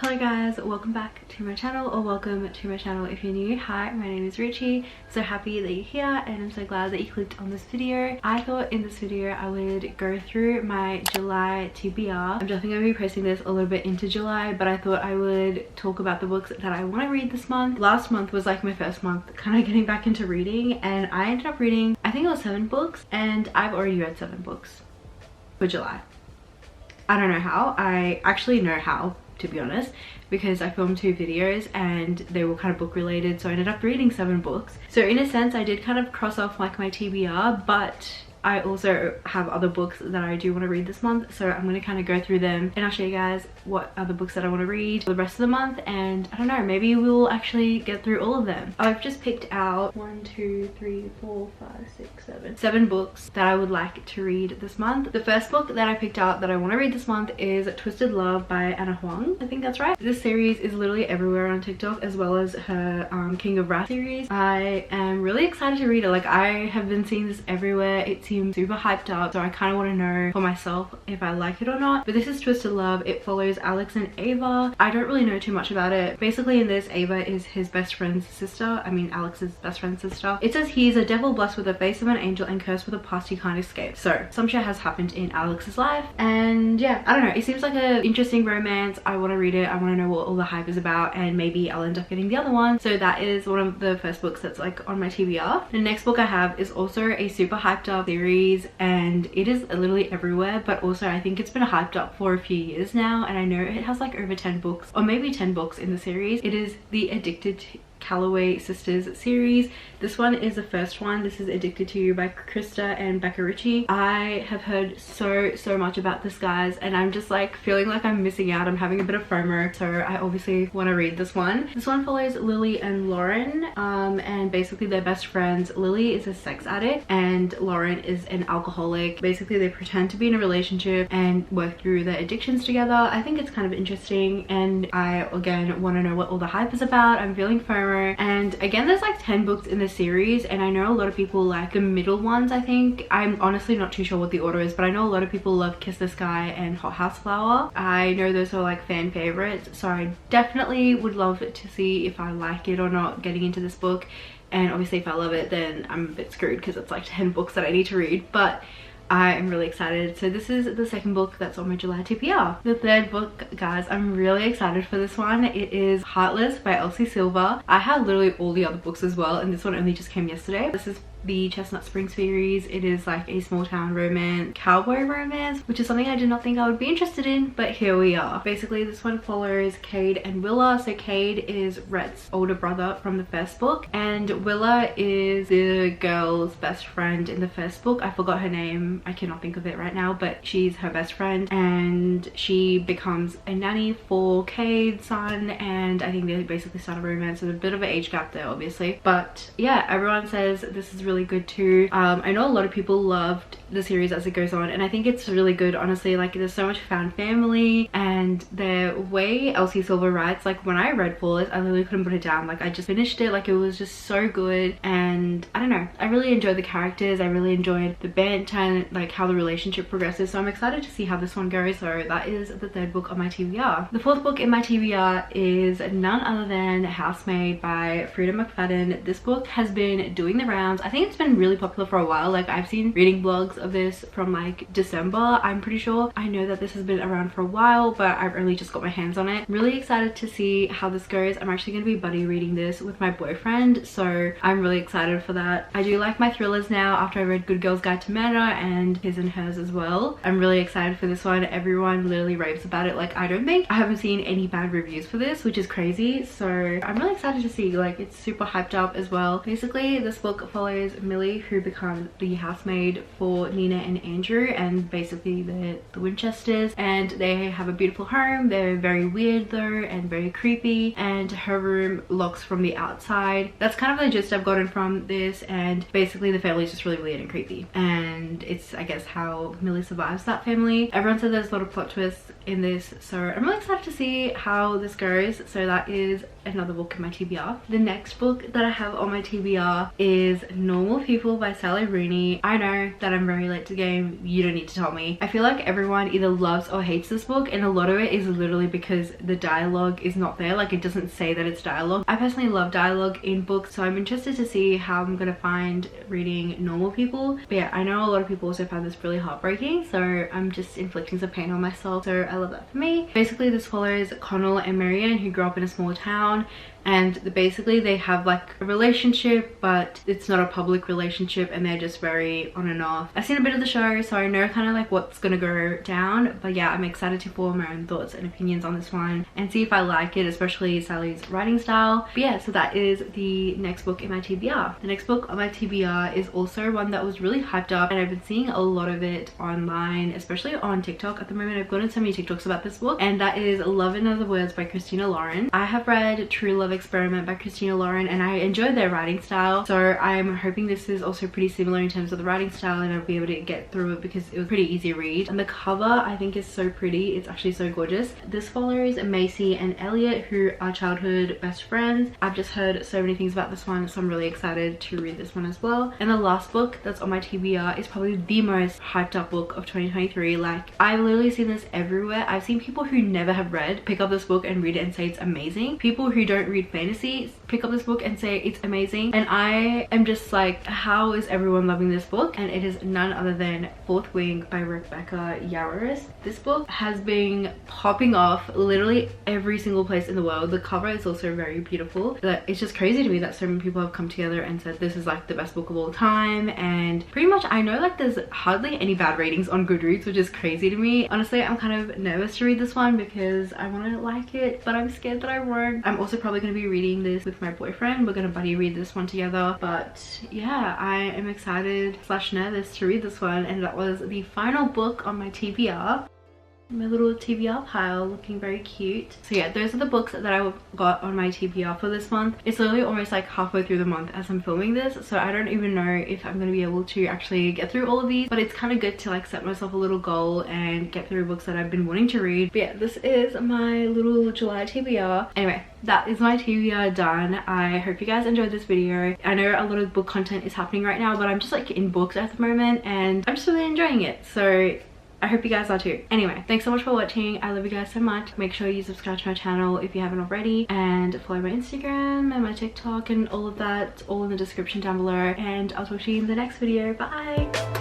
Hello guys, welcome back to my channel, or welcome to my channel if you're new. Hi, my name is Richie. So happy that you're here and I'm so glad that you clicked on this video. I thought in this video I would go through my July TBR. I'm definitely going to be posting this a little bit into July, but I thought I would talk about the books that I want to read this month. Last month was like my first month kind of getting back into reading, and I ended up reading, I think it was 7 books, and I've already read 7 books for July. I don't know how. I actually know how, to be honest, because I filmed 2 videos and they were kind of book related, so I ended up reading 7 books. So in a sense I did kind of cross off like my TBR, but I also have other books that I do want to read this month, so I'm going to kind of go through them and I'll show you guys what other books that I want to read for the rest of the month, and I don't know, maybe we'll actually get through all of them. I've just picked out 1, 2, 3, 4, 5, 6, 7 books that I would like to read this month. The first book that I picked out that I want to read this month is Twisted Love by Anna Huang. I think that's right. This series is literally everywhere on TikTok, as well as her King of Wrath series. I am really excited to read it. Like, I have been seeing this everywhere. It seems super hyped up, so I kind of want to know for myself if I like it or not. But this is Twisted Love. It follows Alex and Ava. I don't really know too much about it. Basically in this, Ava is his best friend's sister. I mean, Alex's best friend's sister. It says he is a devil blessed with the face of an angel and cursed with a past he can't escape. So some shit has happened in Alex's life, and yeah, I don't know, it seems like an interesting romance. I want to read it. I want to know what all the hype is about, and maybe I'll end up getting the other one. So that is one of the first books that's like on my TBR. The next book I have is also a super hyped up series, and it is literally everywhere, but also I think it's been hyped up for a few years now, and I know it has like over 10 books, or maybe 10 books in the series. It is the Addicted Calloway Sisters series. This one is the first one. This is Addicted to You by Krista and Becca Ritchie. I have heard so much about this, guys, and I'm just like feeling like I'm missing out. I'm having a bit of FOMO, so I obviously want to read this one. This one follows Lily and Lauren, and basically they're best friends. Lily is a sex addict and Lauren is an alcoholic. Basically they pretend to be in a relationship and work through their addictions together. I think it's kind of interesting, and I again want to know what all the hype is about. I'm feeling FOMO. And again, there's like 10 books in the series, and I know a lot of people like the middle ones. I think, I'm honestly not too sure what the order is, but I know a lot of people love Kiss This Guy and Hot House Flower. I know those are like fan favorites, so I definitely would love to see if I like it or not getting into this book. And obviously if I love it, then I'm a bit screwed because it's like 10 books that I need to read, but I am really excited. So this is the second book that's on my July TBR. The third book, guys, I'm really excited for this one. It is Heartless by Elsie Silver. I have literally all the other books as well, and this one only just came yesterday. This is the Chestnut Spring series. It is like a small town romance, cowboy romance, which is something I did not think I would be interested in, but here we are. Basically this one follows Cade and Willa. So Cade is Rhett's older brother from the first book, and Willa is the girl's best friend in the first book. I forgot her name, I cannot think of it right now, but she's her best friend, and she becomes a nanny for Cade's son, and I think they basically start a romance. There's a bit of an age gap there obviously, but yeah, everyone says this is really good too. I know a lot of people loved the series as it goes on, and I think it's really good, honestly. Like, there's so much found family, and the way Elsie Silver writes, like when I read Flawless, I literally couldn't put it down. Like, I just finished it, like it was just so good, and I don't know, I really enjoyed the characters. I really enjoyed the banter and like how the relationship progresses, so I'm excited to see how this one goes. So that is the third book on my TBR. The fourth book in my TBR is none other than Housemaid by Frida McFadden. This book has been doing the rounds. I think it's been really popular for a while. Like, I've seen reading blogs of this from like December, I'm pretty sure. I know that this has been around for a while, but I've only just got my hands on it. I'm really excited to see how this goes. I'm actually going to be buddy reading this with my boyfriend, so I'm really excited for that. I do like my thrillers now after I read Good Girl's Guide to Murder and His and Hers as well. I'm really excited for this one. Everyone literally raves about it. Like, I haven't seen any bad reviews for this, which is crazy, so I'm really excited to see. Like, it's super hyped up as well. Basically this book follows Millie, who becomes the housemaid for Nina and Andrew, and basically they're the Winchesters, and they have a beautiful home. They're very weird though, and very creepy, and her room locks from the outside. That's kind of the gist I've gotten from this, and basically the family is just really weird and creepy, and it's, I guess, how Millie survives that family. Everyone said there's a lot of plot twists in this, so I'm really excited to see how this goes. So that is another book in my TBR. The next book that I have on my TBR is Normal People by Sally Rooney. I know that I'm very late to the game, you don't need to tell me. I feel like everyone either loves or hates this book, and a lot of it is literally because the dialogue is not there. Like, it doesn't say that it's dialogue. I personally love dialogue in books, so I'm interested to see how I'm gonna find reading Normal People. But yeah, I know a lot of people also find this really heartbreaking, so I'm just inflicting some pain on myself, so I love that for me. Basically, this follows Connell and Marianne, who grew up in a small town, and basically they have like a relationship, but it's not a public relationship, and they're just very on and off. I've seen a bit of the show, so I know kind of like what's gonna go down, but yeah, I'm excited to form my own thoughts and opinions on this one and see if I like it, especially Sally's writing style. But yeah, so that is the next book in my TBR. The next book on my TBR is also one that was really hyped up, and I've been seeing a lot of it online, especially on TikTok at the moment. I've gotten so many TikToks about this book, and that is Love in Other Words by Christina Lauren. I have read True Love Experiment by Christina Lauren, and I enjoyed their writing style, so I'm hoping this is also pretty similar in terms of the writing style, and I'll be able to get through it because it was pretty easy read. And the cover I think is so pretty. It's actually so gorgeous. This follows Macy and Elliot, who are childhood best friends. I've just heard so many things about this one, so I'm really excited to read this one as well. And the last book that's on my TBR is probably the most hyped up book of 2023. Like, I've literally seen this everywhere. I've seen people who never have read pick up this book and read it and say it's amazing. People who don't read fantasy pick up this book and say it's amazing, and I am just like, how is everyone loving this book? And it is none other than Fourth Wing by Rebecca Yarros. This book has been popping off literally every single place in the world. The cover is also very beautiful. But it's just crazy to me that so many people have come together and said this is like the best book of all time, and pretty much I know like there's hardly any bad ratings on Goodreads, which is crazy to me. Honestly, I'm kind of nervous to read this one because I want to like it, but I'm scared that I won't. I'm also probably going to be reading this with my boyfriend. We're gonna buddy read this one together. But yeah, I am excited / nervous to read this one, and that was the final book on my TBR. My little TBR pile looking very cute. So yeah, those are the books that I got on my TBR for this month. It's literally almost like halfway through the month as I'm filming this, so I don't even know if I'm gonna be able to actually get through all of these, but it's kind of good to like set myself a little goal and get through books that I've been wanting to read. But yeah, this is my little July TBR. Anyway, that is my TBR done. I hope you guys enjoyed this video. I know a lot of book content is happening right now, but I'm just like in books at the moment and I'm just really enjoying it, so I hope you guys are too. Anyway, thanks so much for watching. I love you guys so much. Make sure you subscribe to my channel if you haven't already, and follow my Instagram and my TikTok and all of that, all in the description down below. And I'll talk to you in the next video. Bye!